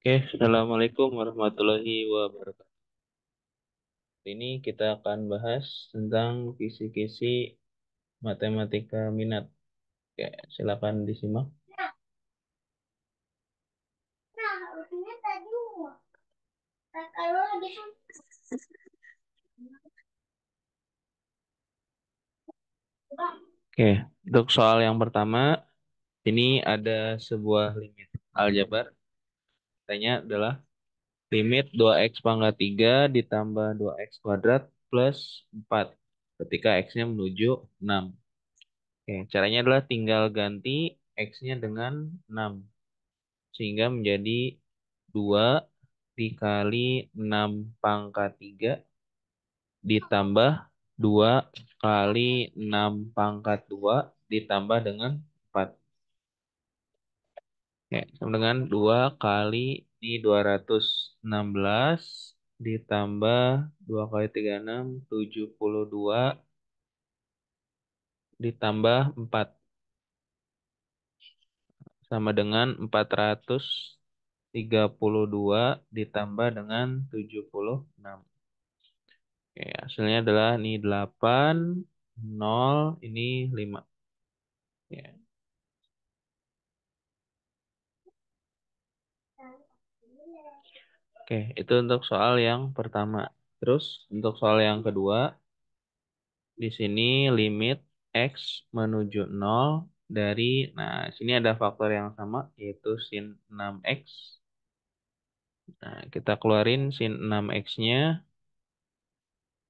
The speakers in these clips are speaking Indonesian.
Oke, Assalamualaikum warahmatullahi wabarakatuh. Ini kita akan bahas tentang kisi-kisi matematika minat. Oke, silakan disimak. Oke, untuk soal yang pertama, ini ada sebuah limit aljabar. Tanya adalah limit 2x pangkat 3 ditambah 2x kuadrat plus 4 ketika x-nya menuju 6. Oke, caranya adalah tinggal ganti x-nya dengan 6. Sehingga menjadi 2 dikali 6 pangkat 3 ditambah 2 kali 6 pangkat 2 ditambah dengan 4. Ya, sama dengan 2 kali ini 216 ditambah 2 kali 36, 72 ditambah 4 sama dengan 432 ditambah dengan 76. Oke, hasilnya adalah ini 8, 0, ini 5. Ya. Oke, itu untuk soal yang pertama. Terus untuk soal yang kedua, di sini limit x menuju 0 dari, nah sini ada faktor yang sama, yaitu sin 6x. Nah, kita keluarin sin 6x-nya,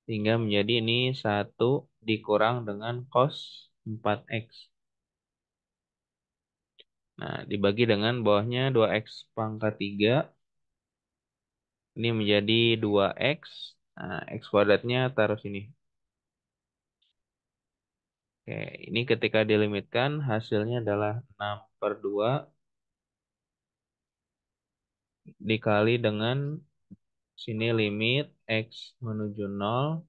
sehingga menjadi ini 1 dikurang dengan cos 4x. Nah, dibagi dengan bawahnya 2x pangkat 3. Ini menjadi 2x. Nah, x kuadratnya taruh sini. Oke, ini ketika dilimitkan hasilnya adalah 6 per 2 dikali dengan sini limit x menuju 0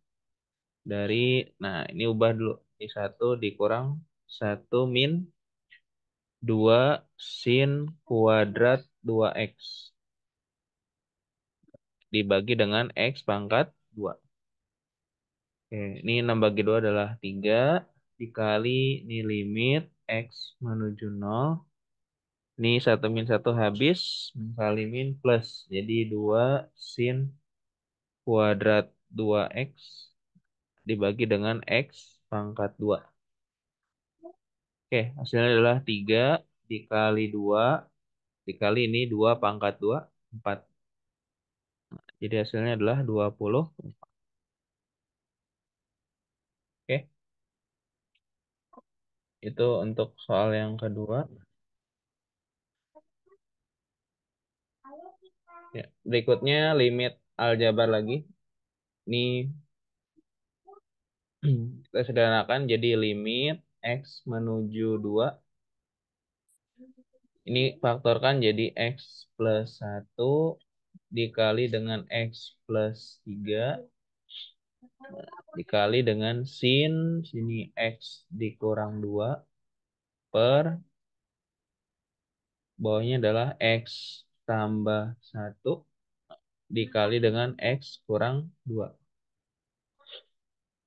dari, nah ini ubah dulu. Ini 1 dikurang 1 min 2 sin kuadrat 2x dibagi dengan x pangkat 2. Oke, ini 6 bagi 2 adalah 3 dikali ini limit x menuju 0. Ini 1 min 1 habis, min kali min plus. Jadi 2 sin kuadrat 2x dibagi dengan x pangkat 2. Oke, hasilnya adalah 3 dikali 2 dikali ini 2 pangkat 2, 4. Jadi hasilnya adalah 20. Oke, itu untuk soal yang kedua. Ya, berikutnya limit aljabar lagi. Ini kita sederhanakan jadi limit x menuju 2. Ini faktorkan jadi x plus 1 dikali dengan x plus 3 dikali dengan sin sini x dikurang 2 per bawahnya adalah x tambah 1 dikali dengan x kurang 2.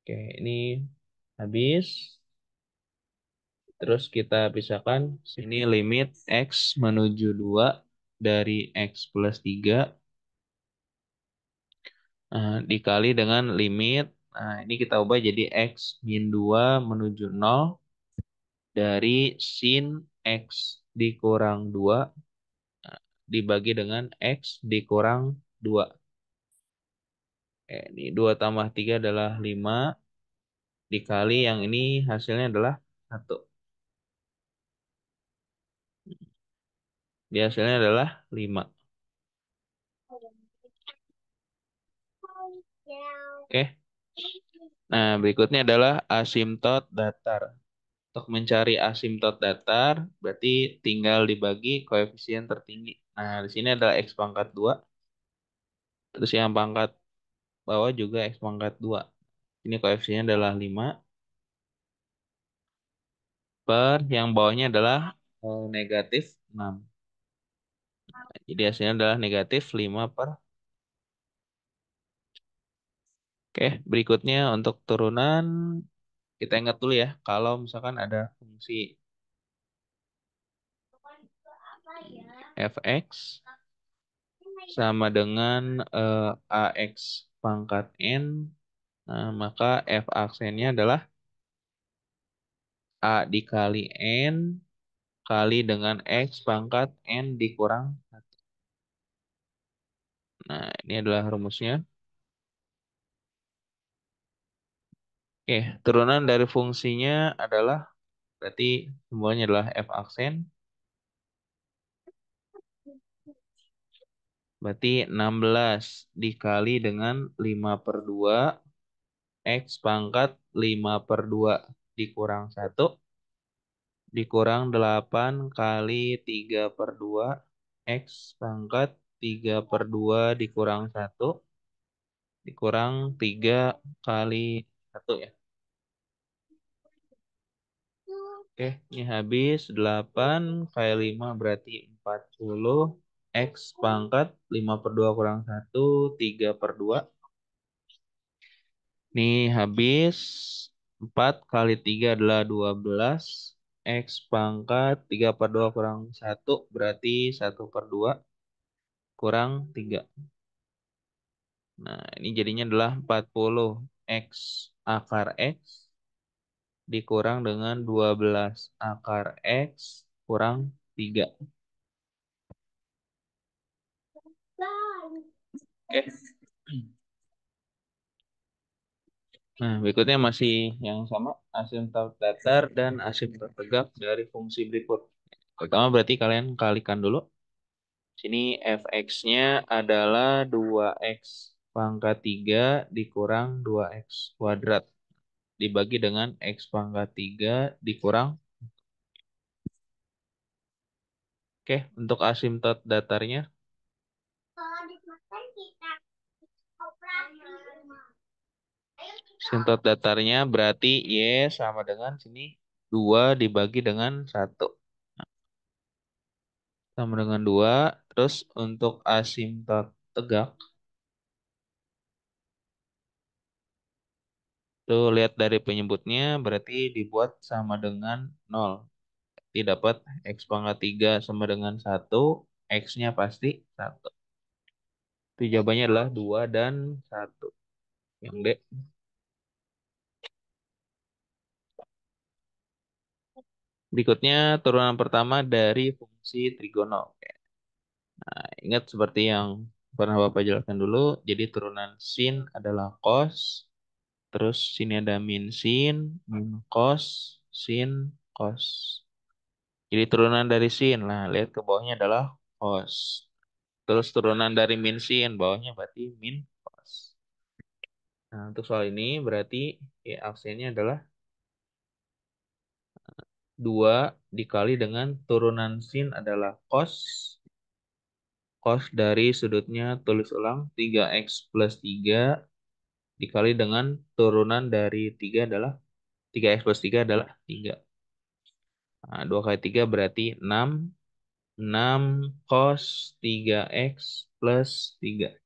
Oke, ini habis. Terus kita pisahkan sini limit x menuju 2 dari x plus 3 dikali dengan limit. Nah, ini kita ubah jadi x min 2 menuju 0 dari sin x dikurang 2 dibagi dengan x dikurang 2. Ini 2 tambah 3 adalah 5 dikali yang ini hasilnya adalah 1. Di hasilnya adalah 5. Oke. Nah, berikutnya adalah asimtot datar. Untuk mencari asimtot datar, berarti tinggal dibagi koefisien tertinggi. Nah, di sini adalah x pangkat 2. Terus yang pangkat bawah juga x pangkat 2. Ini koefisiennya adalah 5. Per yang bawahnya adalah negatif 6. Jadi hasilnya adalah negatif 5 per. Oke, berikutnya untuk turunan kita ingat dulu ya. Kalau misalkan ada fungsi fx sama dengan ax pangkat n, nah, maka f aksennya adalah a dikali n kali dengan x pangkat n dikurang 1. Nah, ini adalah rumusnya. Oke, turunan dari fungsinya adalah berarti semuanya adalah f aksen. Berarti 16 dikali dengan 5 per 2 x pangkat 5 per 2 dikurang 1 dikurang 8 kali 3 per 2 x pangkat 3 per 2 dikurang 1 dikurang 3 kali 1 ya. Oke, ini habis 8 kali 5 berarti 40 x pangkat 5 per 2 kurang 1 3 per 2. Ini habis 4 kali 3 adalah 12 x pangkat 3 per 2 kurang 1 berarti 1/2 kurang 3. Nah, ini jadinya adalah 40 x akar x dikurang dengan 12 akar x kurang 3. Oke. Nah, berikutnya masih yang sama, asimtot datar dan asimtot tegak dari fungsi berikut. Pertama berarti kalian kalikan dulu. Sini fx-nya adalah 2x pangkat 3 dikurang 2x kuadrat. Dibagi dengan x pangkat 3 dikurang. Oke, untuk asimtot datarnya. Asimtot datarnya berarti y sama dengan sini 2 dibagi dengan 1. Sama dengan 2. Terus untuk asimtot tegak. Tuh lihat dari penyebutnya berarti dibuat sama dengan 0. Dapat x pangkat 3 sama dengan 1. X-nya pasti 1. Itu jawabannya adalah 2 dan 1. Yang D. Berikutnya turunan pertama dari fungsi trigono. Nah, ingat seperti yang pernah Bapak jelaskan dulu. Jadi turunan sin adalah cos. Terus sini ada min cos, sin, cos. Jadi turunan dari sin. Nah, lihat ke bawahnya adalah cos. Terus turunan dari min sin. Bawahnya berarti min cos. Nah, untuk soal ini berarti ya, aksennya adalah 2 dikali dengan turunan sin adalah cos. Cos dari sudutnya tulis ulang 3x plus 3 dikali dengan turunan dari 3 adalah 3x plus 3 adalah 3. Nah, 2 kali 3 berarti 6. 6 cos 3x plus 3.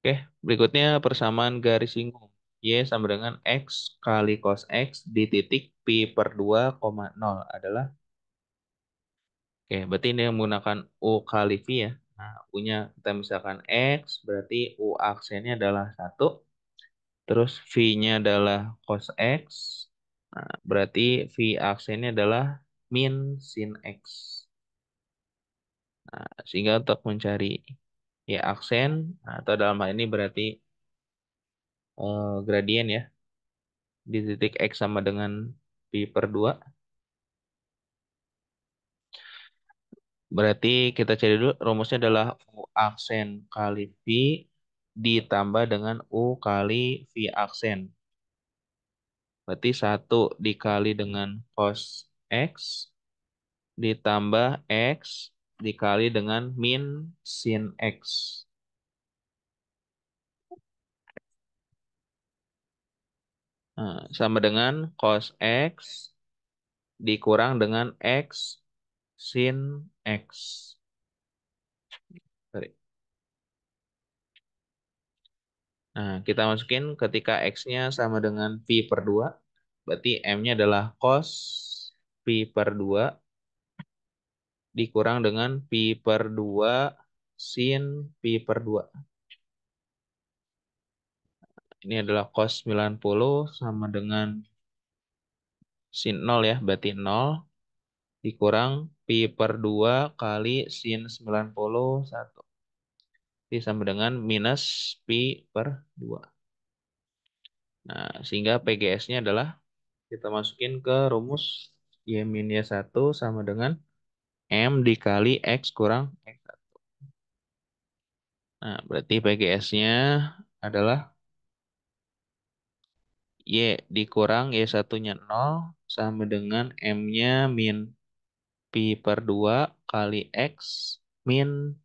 Oke, berikutnya persamaan garis lingkung. Y sama dengan X kali cos X di titik pi per 2, nol adalah. Oke, berarti ini yang menggunakan U kali V ya. Nah, U-nya kita misalkan X, berarti U aksennya adalah 1. Terus V-nya adalah cos X. Nah, berarti V aksennya adalah min sin X. Nah, sehingga untuk mencari ya aksen, nah, atau dalam hal ini berarti gradien ya, di titik X sama dengan pi per 2. Berarti kita cari dulu rumusnya adalah U aksen kali V ditambah dengan U kali V aksen. Berarti 1 dikali dengan cos X ditambah X dikali dengan min sin X. Nah, sama dengan cos X dikurang dengan X sin X. Sorry. Nah, kita masukin ketika X-nya sama dengan Pi per 2. Berarti M-nya adalah cos Pi per 2 dikurang dengan Pi per 2 sin Pi per 2. Ini adalah cos 90 sama dengan sin 0 ya. Berarti 0 dikurang Pi per 2 kali sin 91. Jadi sama dengan minus Pi per 2. Nah, sehingga PGS-nya adalah kita masukin ke rumus Y min Y1 sama dengan M dikali X kurang X1. Nah, berarti PGS-nya adalah Y dikurang Y1-nya 0 sama dengan M-nya min Pi per 2 kali X min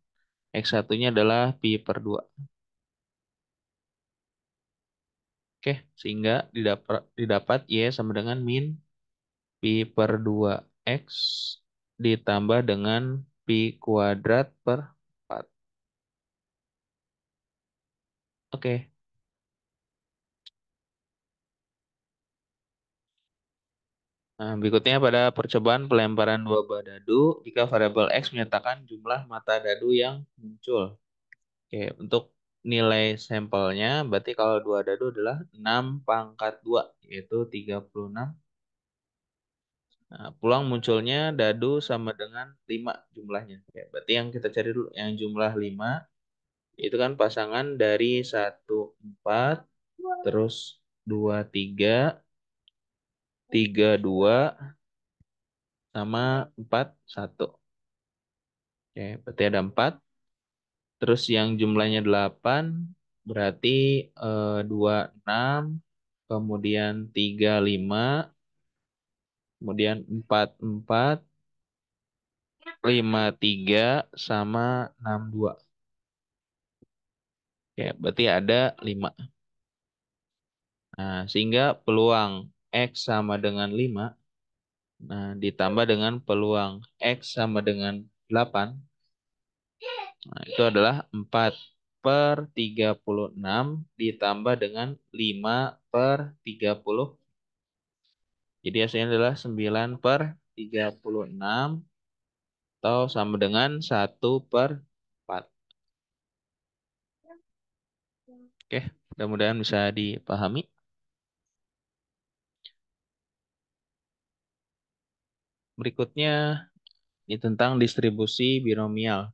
X1-nya adalah Pi per 2. Oke, sehingga didapat Y sama dengan min Pi per 2X ditambah dengan Pi kuadrat per 4. Oke. Nah, berikutnya pada percobaan pelemparan dua buah dadu, jika variabel X menyatakan jumlah mata dadu yang muncul. Oke, untuk nilai sampelnya, berarti kalau dua dadu adalah 6 pangkat 2, yaitu 36. Nah, peluang munculnya dadu sama dengan 5 jumlahnya. Oke, berarti yang kita cari dulu, yang jumlah 5, itu kan pasangan dari 1, 4, terus 2, 3, 3, 2, sama 4, 1. Oke, berarti ada 4. Terus yang jumlahnya 8, berarti 2, 6, kemudian 3, 5, kemudian 4, 4, 5, 3, sama 6, 2. Oke, berarti ada 5. Nah, sehingga peluang X sama dengan 5, nah, ditambah dengan peluang X sama dengan 8, nah, itu adalah 4 per 36 ditambah dengan 5 per 30. Jadi hasilnya adalah 9 per 36 atau sama dengan 1/4. Oke, mudah-mudahan bisa dipahami. Berikutnya ini tentang distribusi binomial.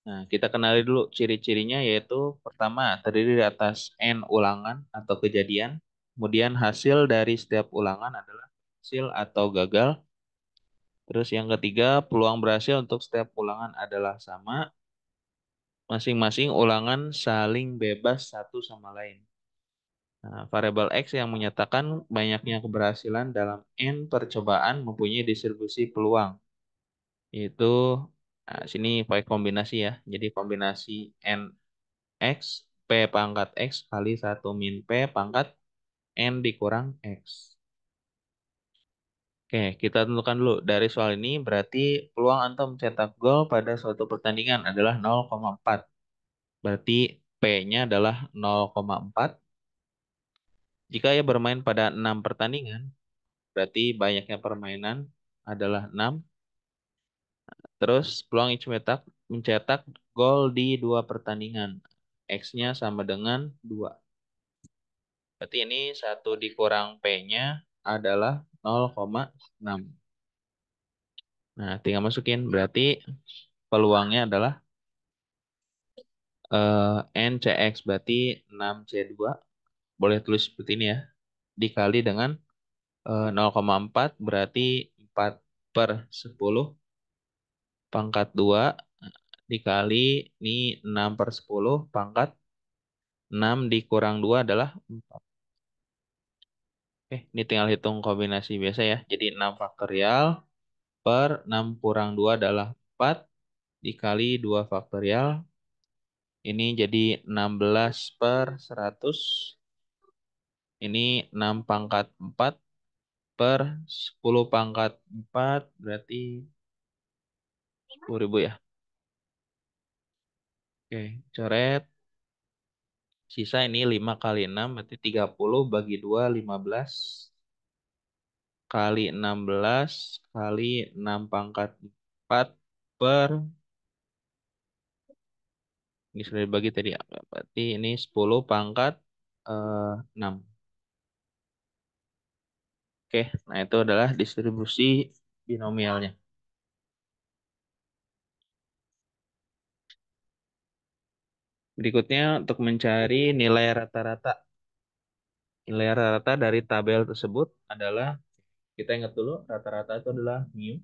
Nah, kita kenali dulu ciri-cirinya, yaitu pertama terdiri dari atas n ulangan atau kejadian. Kemudian hasil dari setiap ulangan adalah hasil atau gagal. Terus yang ketiga, peluang berhasil untuk setiap ulangan adalah sama. Masing-masing ulangan saling bebas satu sama lain. Nah, variabel X yang menyatakan banyaknya keberhasilan dalam N percobaan mempunyai distribusi peluang. Yaitu, nah, sini pakai kombinasi ya. Jadi kombinasi NX, P pangkat X kali 1 min P pangkat N dikurang X. Oke, kita tentukan dulu. Dari soal ini berarti peluang Anto mencetak gol pada suatu pertandingan adalah 0,4. Berarti P-nya adalah 0,4. Jika ia bermain pada 6 pertandingan, berarti banyaknya permainan adalah 6. Terus peluang mencetak gol di 2 pertandingan. X-nya sama dengan 2. Berarti ini 1 dikurang P-nya adalah 0,6. Nah, tinggal masukin. Berarti peluangnya adalah NCX, berarti 6C2. Boleh tulis seperti ini ya. Dikali dengan 0,4, berarti 4 per 10 pangkat 2 dikali ini 6 per 10 pangkat 6 dikurang 2 adalah 4. Oke, ini tinggal hitung kombinasi biasa ya. Jadi 6 faktorial per 6 kurang 2 adalah 4 dikali 2 faktorial. Ini jadi 16 per 100. Ini 6 pangkat 4 per 10 pangkat 4 berarti 10.000 ya. Oke, coret. Sisa ini 5 kali 6 berarti 30 bagi 2 15 kali 16 kali 6 pangkat 4 per ini sudah dibagi tadi ya. Berarti ini 10 pangkat 6. Oke, nah itu adalah distribusi binomialnya. Berikutnya untuk mencari nilai rata-rata. Nilai rata-rata dari tabel tersebut adalah, kita ingat dulu, rata-rata itu adalah mu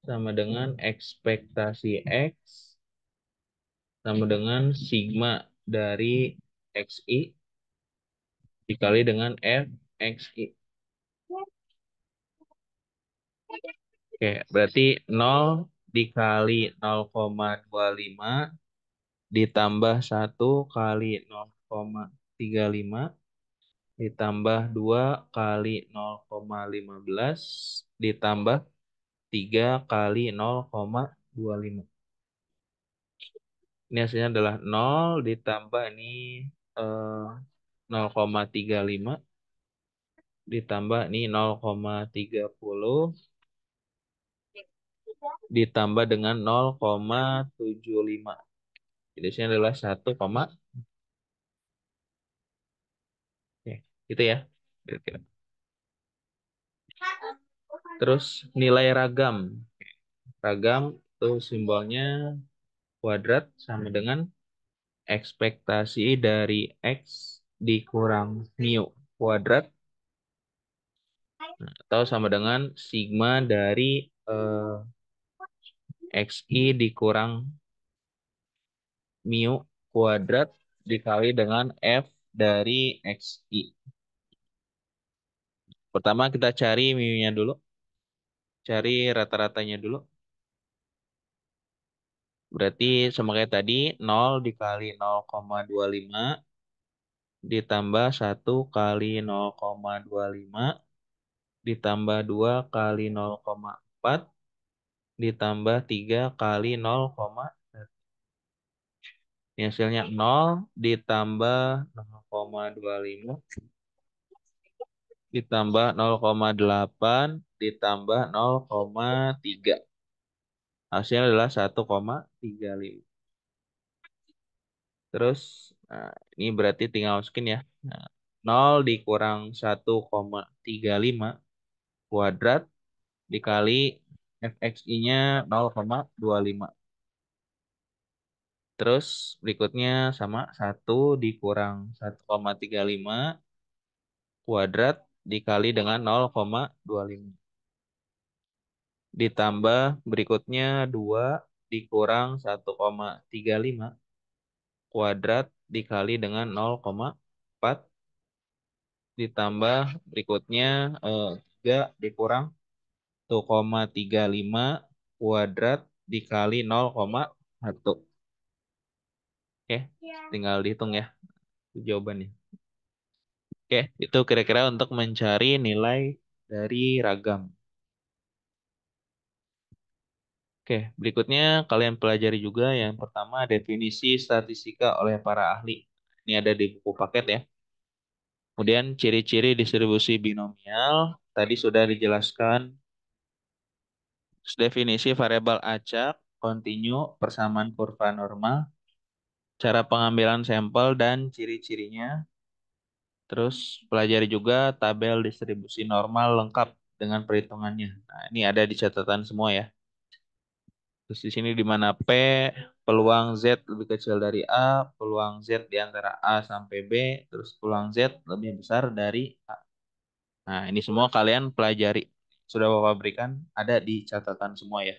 sama dengan ekspektasi X sama dengan sigma dari XI dikali dengan FXI. Oke, berarti 0 dikali 0,25 ditambah 1 kali 0,35 ditambah 2 kali 0,15 ditambah 3 kali 0,25. Ini hasilnya adalah 0 ditambah ini 0,35 ditambah ini 0,30 ditambah dengan 0,75. Jadi hasilnya adalah 1, oke, gitu ya. Kira-kira. Terus nilai ragam. Ragam itu simbolnya kuadrat sama dengan ekspektasi dari X dikurang mu kuadrat atau sama dengan sigma dari XI dikurang mu kuadrat dikali dengan F dari XI. Pertama kita cari mu-nya dulu, cari rata-ratanya dulu. Berarti sama kayak tadi 0 dikali 0,25 ditambah 1 kali 0,25 ditambah 2 kali 0,4 ditambah 3 kali 0,1. Ini hasilnya 0 ditambah 0,25 ditambah 0,8 ditambah 0,3. Hasilnya adalah 1,35. Terus ini berarti tinggal masukin ya. Nah, 0 dikurang 1,35 kuadrat dikali fxi-nya 0,25. Terus berikutnya sama 1 dikurang 1,35 kuadrat dikali dengan 0,25. Ditambah berikutnya 2 dikurang 1,35 kuadrat dikali dengan 0,4 ditambah berikutnya 3 dikurang 1,35 kuadrat dikali 0,1. Oke, tinggal dihitung ya jawabannya. Oke, itu kira-kira untuk mencari nilai dari ragam. Oke, berikutnya kalian pelajari juga yang pertama definisi statistika oleh para ahli. Ini ada di buku paket ya. Kemudian ciri-ciri distribusi binomial tadi sudah dijelaskan. Terus definisi variabel acak, kontinu, persamaan kurva normal, cara pengambilan sampel dan ciri-cirinya. Terus pelajari juga tabel distribusi normal lengkap dengan perhitungannya. Nah, ini ada di catatan semua ya. Terus di sini di mana P peluang Z lebih kecil dari A, peluang Z di antara A sampai B, terus peluang Z lebih besar dari A. Nah, ini semua kalian pelajari. Sudah Bapak berikan, ada di catatan semua ya.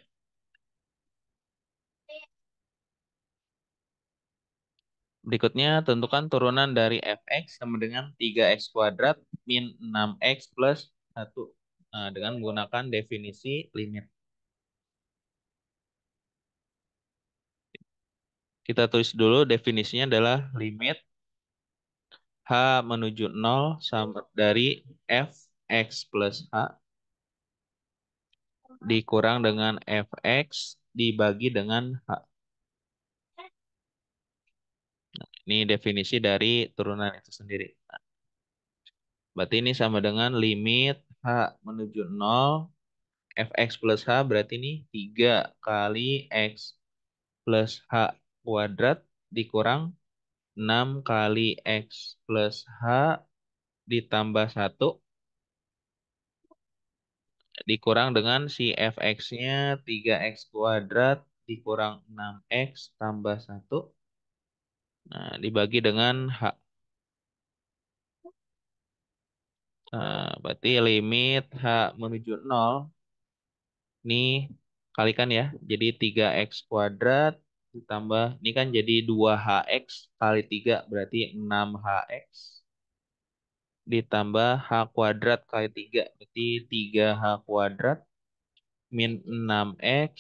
Berikutnya, tentukan turunan dari fx sama dengan 3x kuadrat min 6x plus 1. Nah, dengan menggunakan definisi limit. Kita tulis dulu definisinya adalah limit H menuju 0 sama dari f X plus H dikurang dengan Fx dibagi dengan H. Ini definisi dari turunan itu sendiri. Berarti ini sama dengan limit H menuju 0, Fx plus H berarti ini 3 kali X plus H kuadrat dikurang 6 kali X plus H ditambah 1 dikurang dengan si Fx-nya 3X kuadrat dikurang 6X tambah 1. Nah, dibagi dengan H. Nah, berarti limit H menuju 0 ini kalikan ya. Jadi 3X kuadrat ditambah, ini kan jadi 2HX kali 3 berarti 6HX. Ditambah H kuadrat kali 3 berarti 3H kuadrat min 6X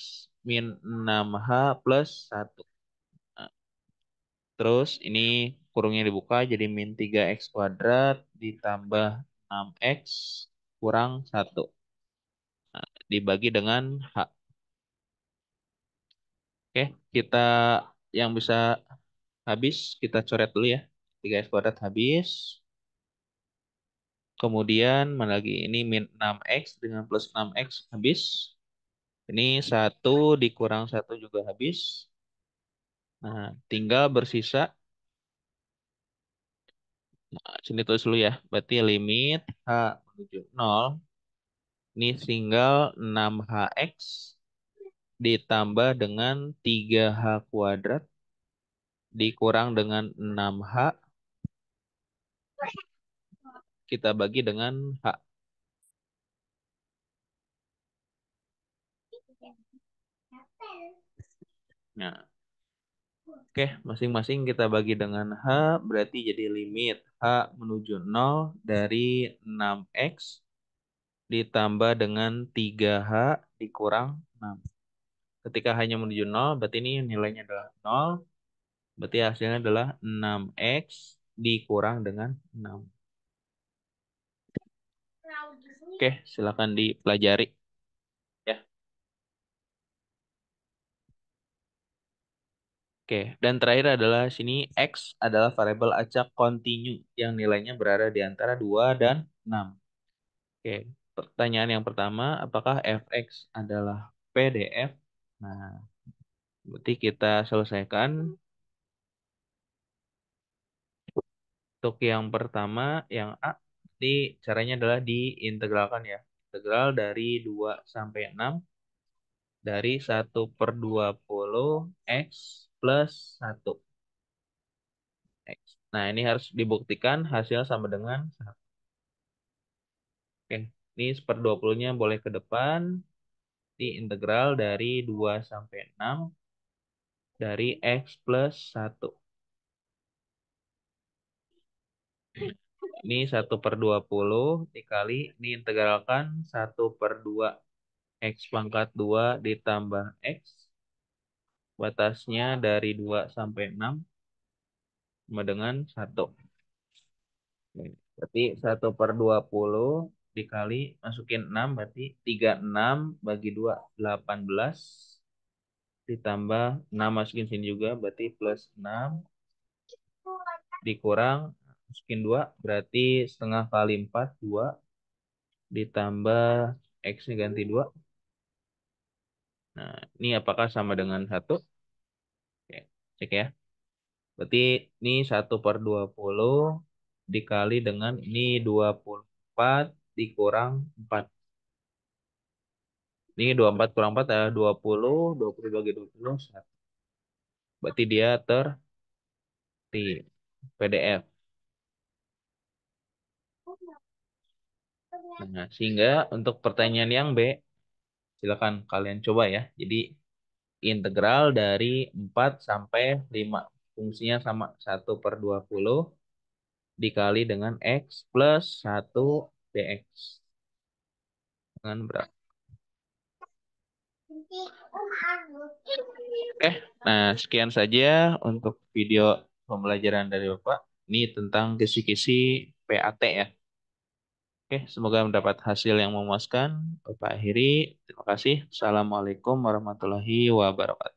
min 6H plus 1. Nah, terus ini kurungnya dibuka jadi min 3X kuadrat ditambah 6X kurang 1. Nah, dibagi dengan H. Oke, kita yang bisa habis kita coret dulu ya. 3X kuadrat habis. Kemudian mana lagi? Ini min 6X dengan plus 6X habis. Ini 1 dikurang 1 juga habis. Nah, tinggal bersisa. Nah, sini tulis dulu ya. Berarti limit H menuju 0. Ini tinggal 6HX ditambah dengan 3H kuadrat dikurang dengan 6H. Kita bagi dengan H. Nah, oke, masing-masing kita bagi dengan H, berarti jadi limit H menuju 0 dari 6X ditambah dengan 3H dikurang 6. Ketika hanya menuju 0, berarti ini nilainya adalah 0, berarti hasilnya adalah 6X dikurang dengan 6. Oke, silakan dipelajari ya. Oke, dan terakhir adalah sini X adalah variabel acak kontinu yang nilainya berada di antara 2 dan 6. Oke, pertanyaan yang pertama, apakah fx adalah PDF? Nah, berarti kita selesaikan. Untuk yang pertama, yang A, ini caranya adalah diintegralkan ya. Integral dari 2 sampai 6 dari 1/20 X plus 1 X. Nah, ini harus dibuktikan hasil sama dengan 1. Oke, ini 1/20-nya boleh ke depan. Di integral dari 2 sampai 6 dari X plus 1. Ini 1/20 dikali, ini integralkan 1/2 X pangkat 2 ditambah X. Batasnya dari 2 sampai 6 sama dengan 1. Berarti 1/20 dikali masukin 6 berarti 36 bagi 2 18 ditambah 6 masukin sini juga berarti plus 6 dikurang masukin 2 berarti setengah kali 4 2 ditambah X-nya ganti 2. Nah, ini apakah sama dengan 1? Oke, cek ya. Berarti ini 1/20 dikali dengan ini 24 dikurang 4. Ini 24 kurang 4 adalah 20 bagi 20, 1. Berarti dia di PDF. Nah, sehingga untuk pertanyaan yang B, silakan kalian coba ya. Jadi integral dari 4 sampai 5. Fungsinya sama 1/20 dikali dengan X plus 1 dx. Dengan berapa? Oke, nah sekian saja untuk video pembelajaran dari Bapak. Ini tentang kisi-kisi PAT ya. Oke, semoga mendapat hasil yang memuaskan. Bapak akhiri. Terima kasih. Assalamualaikum warahmatullahi wabarakatuh.